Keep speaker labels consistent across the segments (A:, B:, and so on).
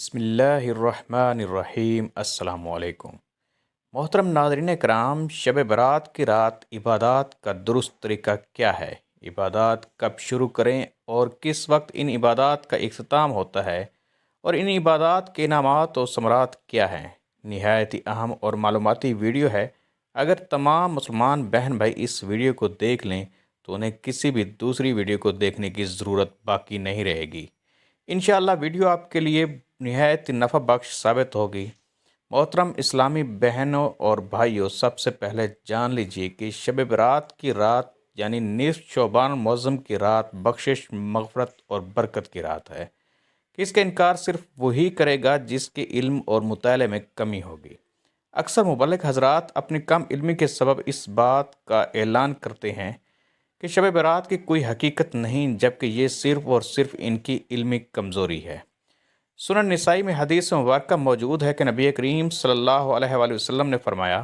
A: بسم اللہ الرحمن الرحیم السلام علیکم۔ محترم ناظرین کرام، شب برات کی رات عبادات کا درست طریقہ کیا ہے؟ عبادات کب شروع کریں اور کس وقت ان عبادات کا اختتام ہوتا ہے، اور ان عبادات کے انعامات و ثمرات کیا ہیں؟ نہایت ہی اہم اور معلوماتی ویڈیو ہے۔ اگر تمام مسلمان بہن بھائی اس ویڈیو کو دیکھ لیں تو انہیں کسی بھی دوسری ویڈیو کو دیکھنے کی ضرورت باقی نہیں رہے گی۔ انشاءاللہ ویڈیو آپ کے لیے نہایت نفع بخش ثابت ہوگی۔ محترم اسلامی بہنوں اور بھائیوں، سب سے پہلے جان لیجئے کہ شب برات کی رات یعنی نصف شعبان معظم کی رات بخشش، مغفرت اور برکت کی رات ہے کہ اس کا انکار صرف وہی کرے گا جس کے علم اور مطالعے میں کمی ہوگی۔ اکثر مبلغ حضرات اپنی کم علمی کے سبب اس بات کا اعلان کرتے ہیں کہ شب برات کی کوئی حقیقت نہیں، جبکہ یہ صرف اور صرف ان کی علمی کمزوری ہے۔ سنن نسائی میں حدیث مبارکہ موجود ہے کہ نبی کریم صلی اللہ علیہ وآلہ وسلم نے فرمایا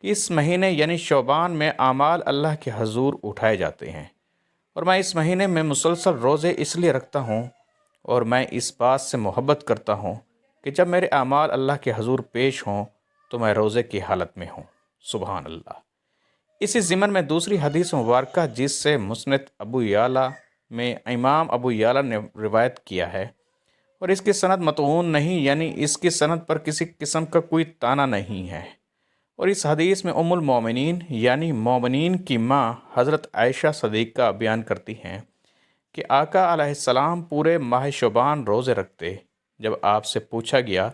A: کہ اس مہینے یعنی شعبان میں اعمال اللہ کے حضور اٹھائے جاتے ہیں، اور میں اس مہینے میں مسلسل روزے اس لیے رکھتا ہوں، اور میں اس بات سے محبت کرتا ہوں کہ جب میرے اعمال اللہ کے حضور پیش ہوں تو میں روزے کی حالت میں ہوں۔ سبحان اللہ۔ اسی ضمن میں دوسری حدیث مبارکہ جس سے مسند ابو یعلا میں امام ابو یعلا نے روایت کیا ہے، اور اس کی سند متعون نہیں، یعنی اس کی سند پر کسی قسم کا کوئی تانا نہیں ہے، اور اس حدیث میں ام المومنین یعنی مومنین کی ماں حضرت عائشہ صدیقہ بیان کرتی ہیں کہ آقا علیہ السلام پورے ماہ شعبان روزے رکھتے۔ جب آپ سے پوچھا گیا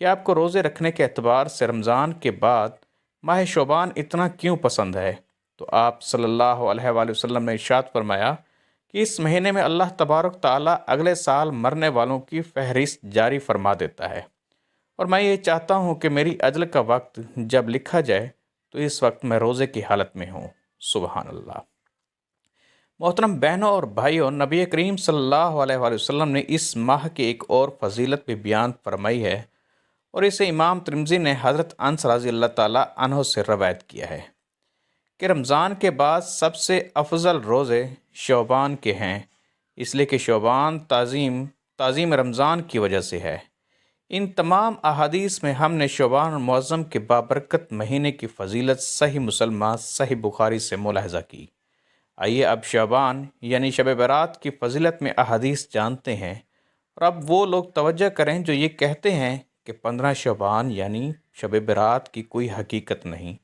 A: کہ آپ کو روزے رکھنے کے اعتبار سے رمضان کے بعد ماہ شعبان اتنا کیوں پسند ہے، تو آپ صلی اللہ علیہ وآلہ وسلم نے ارشاد فرمایا کہ اس مہینے میں اللہ تبارک تعالیٰ اگلے سال مرنے والوں کی فہرست جاری فرما دیتا ہے، اور میں یہ چاہتا ہوں کہ میری اجل کا وقت جب لکھا جائے تو اس وقت میں روزے کی حالت میں ہوں۔ سبحان اللہ۔ محترم بہنوں اور بھائیوں، نبی کریم صلی اللہ علیہ وآلہ وسلم نے اس ماہ کی ایک اور فضیلت بھی بیان فرمائی ہے، اور اسے امام ترمذی نے حضرت انس رضی اللہ تعالیٰ عنہ سے روایت کیا ہے کہ رمضان کے بعد سب سے افضل روزے شعبان کے ہیں، اس لیے کہ شعبان تعظیم رمضان کی وجہ سے ہے۔ ان تمام احادیث میں ہم نے شعبان معظم کے بابرکت مہینے کی فضیلت صحیح مسلمہ صحیح بخاری سے ملاحظہ کی۔ آئیے اب شعبان یعنی شب برات کی فضیلت میں احادیث جانتے ہیں، اور اب وہ لوگ توجہ کریں جو یہ کہتے ہیں کہ 15 شعبان یعنی شب برات کی کوئی حقیقت نہیں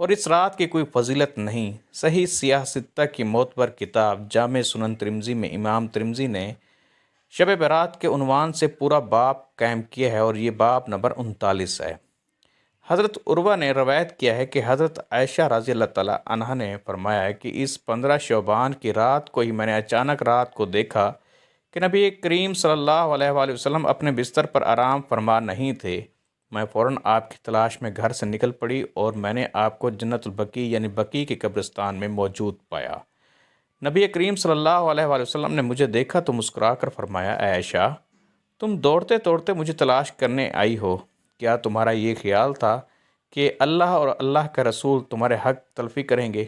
A: اور اس رات کی کوئی فضیلت نہیں۔ صحیح سیاہ ستہ کی معتبر کتاب جامع سنن ترمذی میں امام ترمذی نے شب برات کے عنوان سے پورا باب قائم کیا ہے، اور یہ باب نمبر 39 ہے۔ حضرت عروہ نے روایت کیا ہے کہ حضرت عائشہ رضی اللہ تعالیٰ عنہا نے فرمایا ہے کہ اس 15 شعبان کی رات کو ہی میں نے اچانک رات کو دیکھا کہ نبی کریم صلی اللہ علیہ وآلہ وسلم اپنے بستر پر آرام فرما نہیں تھے۔ میں فوراً آپ کی تلاش میں گھر سے نکل پڑی، اور میں نے آپ کو جنت البقیع یعنی بقیع کے قبرستان میں موجود پایا۔ نبی کریم صلی اللہ علیہ وآلہ وسلم نے مجھے دیکھا تو مسکرا کر فرمایا، اے عائشہ، تم دوڑتے دوڑتے مجھے تلاش کرنے آئی ہو، کیا تمہارا یہ خیال تھا کہ اللہ اور اللہ کا رسول تمہارے حق تلفی کریں گے؟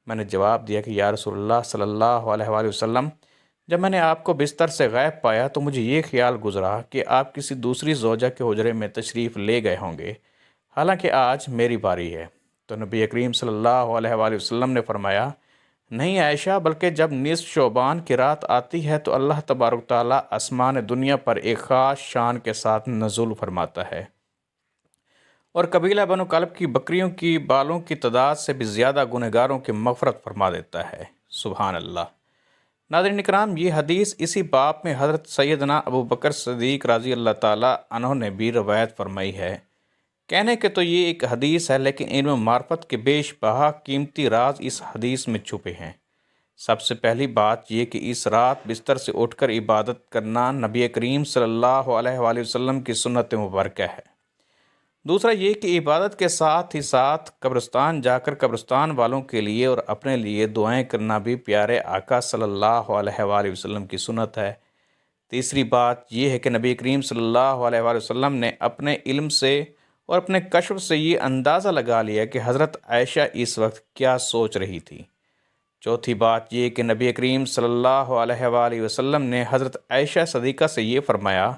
A: میں نے جواب دیا کہ یا رسول اللہ صلی اللہ علیہ وآلہ وسلم، جب میں نے آپ کو بستر سے غائب پایا تو مجھے یہ خیال گزرا کہ آپ کسی دوسری زوجہ کے حجرے میں تشریف لے گئے ہوں گے، حالانکہ آج میری باری ہے۔ تو نبی کریم صلی اللہ علیہ وآلہ وسلم نے فرمایا، نہیں عائشہ، بلکہ جب نصف شعبان کی رات آتی ہے تو اللہ تبارک تعالیٰ آسمان دنیا پر ایک خاص شان کے ساتھ نزول فرماتا ہے، اور قبیلہ بنو کلب کی بکریوں کی بالوں کی تعداد سے بھی زیادہ گنہگاروں کی مغفرت فرما دیتا ہے۔ سبحان اللہ۔ ناظرین کرام، یہ حدیث اسی باب میں حضرت سیدنا ابو بکر صدیق رضی اللہ تعالیٰ عنہ نے بھی روایت فرمائی ہے۔ کہنے کہ تو یہ ایک حدیث ہے، لیکن علم و معرفت کے بیش بہا قیمتی راز اس حدیث میں چھپے ہیں۔ سب سے پہلی بات یہ کہ اس رات بستر سے اٹھ کر عبادت کرنا نبی کریم صلی اللہ علیہ وآلہ وسلم کی سنت مبارکہ ہے۔ دوسرا یہ کہ عبادت کے ساتھ ہی ساتھ قبرستان جا کر قبرستان والوں کے لیے اور اپنے لیے دعائیں کرنا بھی پیارے آقا صلی اللہ علیہ وآلہ وسلم کی سنت ہے۔ تیسری بات یہ ہے کہ نبی کریم صلی اللہ علیہ وآلہ وسلم نے اپنے علم سے اور اپنے کشف سے یہ اندازہ لگا لیا کہ حضرت عائشہ اس وقت کیا سوچ رہی تھی۔ چوتھی بات یہ کہ نبی کریم صلی اللہ علیہ وآلہ وسلم نے حضرت عائشہ صدیقہ سے یہ فرمایا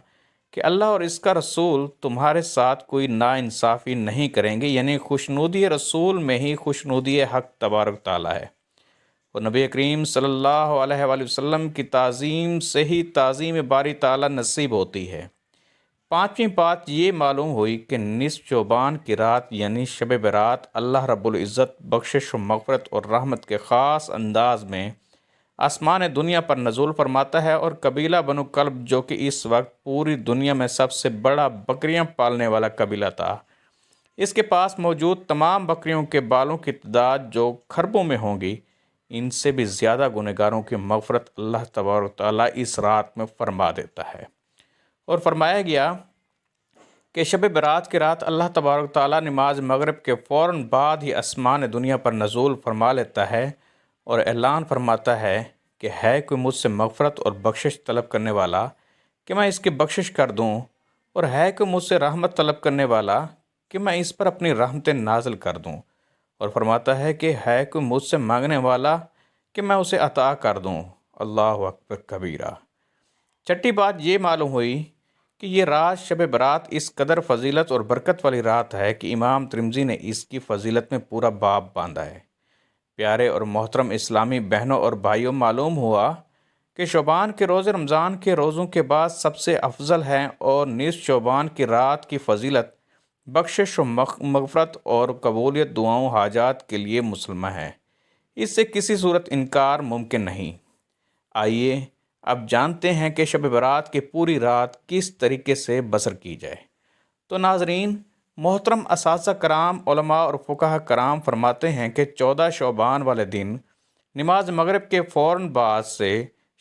A: کہ اللہ اور اس کا رسول تمہارے ساتھ کوئی ناانصافی نہیں کریں گے، یعنی خوشنودی رسول میں ہی خوشنودی حق تبارک تعالیٰ ہے، اور نبی کریم صلی اللہ علیہ وآلہ وسلم کی تعظیم سے ہی تعظیم باری تعالیٰ نصیب ہوتی ہے۔ پانچویں بات یہ معلوم ہوئی کہ نصف شعبان کی رات یعنی شب برات اللہ رب العزت بخشش و مغفرت اور رحمت کے خاص انداز میں آسمان دنیا پر نزول فرماتا ہے، اور قبیلہ بنو کلب جو کہ اس وقت پوری دنیا میں سب سے بڑا بکریاں پالنے والا قبیلہ تھا، اس کے پاس موجود تمام بکریوں کے بالوں کی تعداد جو کھربوں میں ہوں گی، ان سے بھی زیادہ گنہگاروں کی مغفرت اللہ تبارک تعالیٰ اس رات میں فرما دیتا ہے۔ اور فرمایا گیا کہ شب برات کی رات اللہ تبارک تعالیٰ نماز مغرب کے فوراً بعد ہی آسمان دنیا پر نزول فرما لیتا ہے اور اعلان فرماتا ہے کہ ہے کوئی مجھ سے مغفرت اور بخشش طلب کرنے والا کہ میں اس کی بخشش کر دوں، اور ہے کوئی مجھ سے رحمت طلب کرنے والا کہ میں اس پر اپنی رحمتیں نازل کر دوں، اور فرماتا ہے کہ ہے کوئی مجھ سے مانگنے والا کہ میں اسے عطا کر دوں۔ اللہ اکبر کبیرہ۔ چھٹی بات یہ معلوم ہوئی کہ یہ رات شب برات اس قدر فضیلت اور برکت والی رات ہے کہ امام ترمذی نے اس کی فضیلت میں پورا باب باندھا ہے۔ پیارے اور محترم اسلامی بہنوں اور بھائیوں، معلوم ہوا کہ شعبان کے روزے رمضان کے روزوں کے بعد سب سے افضل ہیں، اور نصف شعبان کی رات کی فضیلت بخشش و مغفرت اور قبولیت دعاؤں حاجات کے لیے مسلمہ ہے، اس سے کسی صورت انکار ممکن نہیں۔ آئیے اب جانتے ہیں کہ شب برات کی پوری رات کس طریقے سے بسر کی جائے۔ تو ناظرین، محترم اساتذہ کرام، علماء اور فقہاء کرام فرماتے ہیں کہ 14 شعبان والے دن نماز مغرب کے فوراً بعد سے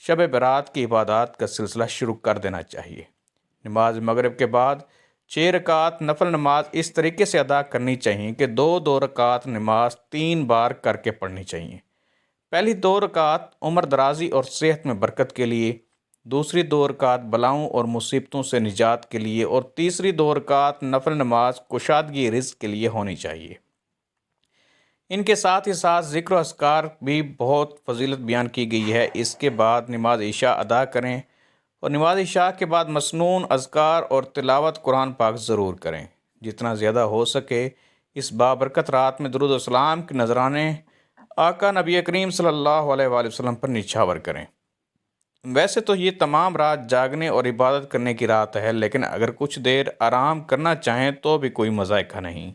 A: شب برات کی عبادات کا سلسلہ شروع کر دینا چاہیے۔ نماز مغرب کے بعد 6 رکعت نفل نماز اس طریقے سے ادا کرنی چاہیے کہ 2 رکعت نماز 3 بار کر کے پڑھنی چاہیے۔ پہلی 2 رکعت عمر درازی اور صحت میں برکت کے لیے، دوسری 2 رکعت بلاؤں اور مصیبتوں سے نجات کے لیے، اور تیسری 2 رکعت نفل نماز کشادگی رزق کے لیے ہونی چاہیے۔ ان کے ساتھ ہی ساتھ ذکر و اذکار بھی بہت فضیلت بیان کی گئی ہے۔ اس کے بعد نماز عشاء ادا کریں، اور نماز عشاء کے بعد مسنون اذکار اور تلاوت قرآن پاک ضرور کریں۔ جتنا زیادہ ہو سکے اس بابرکت رات میں درود و سلام کے نذرانے آقا نبی کریم صلی اللہ علیہ وآلہ وسلم پر نچھاور کریں۔ ویسے تو یہ تمام رات جاگنے اور عبادت کرنے کی رات ہے، لیکن اگر کچھ دیر آرام کرنا چاہیں تو بھی کوئی مذائقہ نہیں۔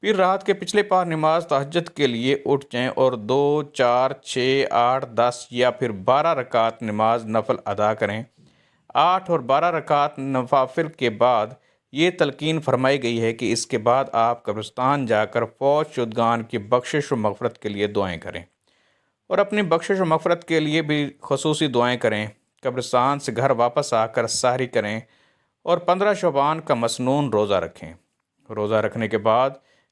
A: پھر رات کے پچھلے پار نماز تہجد کے لیے اٹھ جائیں اور 2، 4، 6، 8، 10 یا پھر 12 رکعت نماز نفل ادا کریں۔ 8 اور 12 رکعت نوافل کے بعد یہ تلقین فرمائی گئی ہے کہ اس کے بعد آپ قبرستان جا کر فوت شدگان کی بخشش و مغفرت کے لیے دعائیں کریں، اور اپنی بخشش و مغفرت کے لیے بھی خصوصی دعائیں کریں۔ قبرستان سے گھر واپس آ کر سحری کریں، اور 15 شعبان کا مسنون روزہ رکھیں۔ روزہ رکھنے کے بعد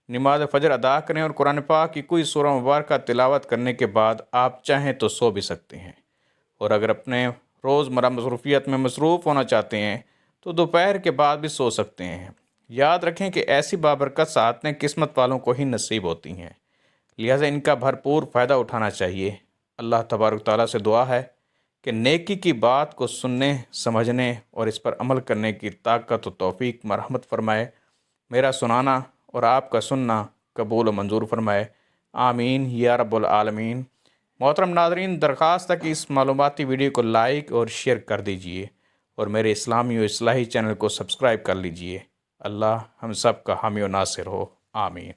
A: نماز فجر ادا کریں، اور قرآن پاک کی کوئی سورہ مبارکہ تلاوت کرنے کے بعد آپ چاہیں تو سو بھی سکتے ہیں، اور اگر اپنے روزمرہ مصروفیت میں مصروف ہونا چاہتے ہیں تو دوپہر کے بعد بھی سو سکتے ہیں۔ یاد رکھیں کہ ایسی بابرکت ساعتیں قسمت والوں کو ہی نصیب ہوتی ہیں، لہٰذا ان کا بھرپور فائدہ اٹھانا چاہیے۔ اللہ تبارک تعالیٰ سے دعا ہے کہ نیکی کی بات کو سننے، سمجھنے اور اس پر عمل کرنے کی طاقت و توفیق مرحمت فرمائے۔ میرا سنانا اور آپ کا سننا قبول و منظور فرمائے، آمین یا رب العالمین۔ محترم ناظرین، درخواست ہے کہ اس معلوماتی ویڈیو کو لائک اور شیئر کر دیجئے، اور میرے اسلامی و اصلاحی چینل کو سبسکرائب کر لیجئے۔ اللہ ہم سب کا حامی و ناصر ہو، آمین۔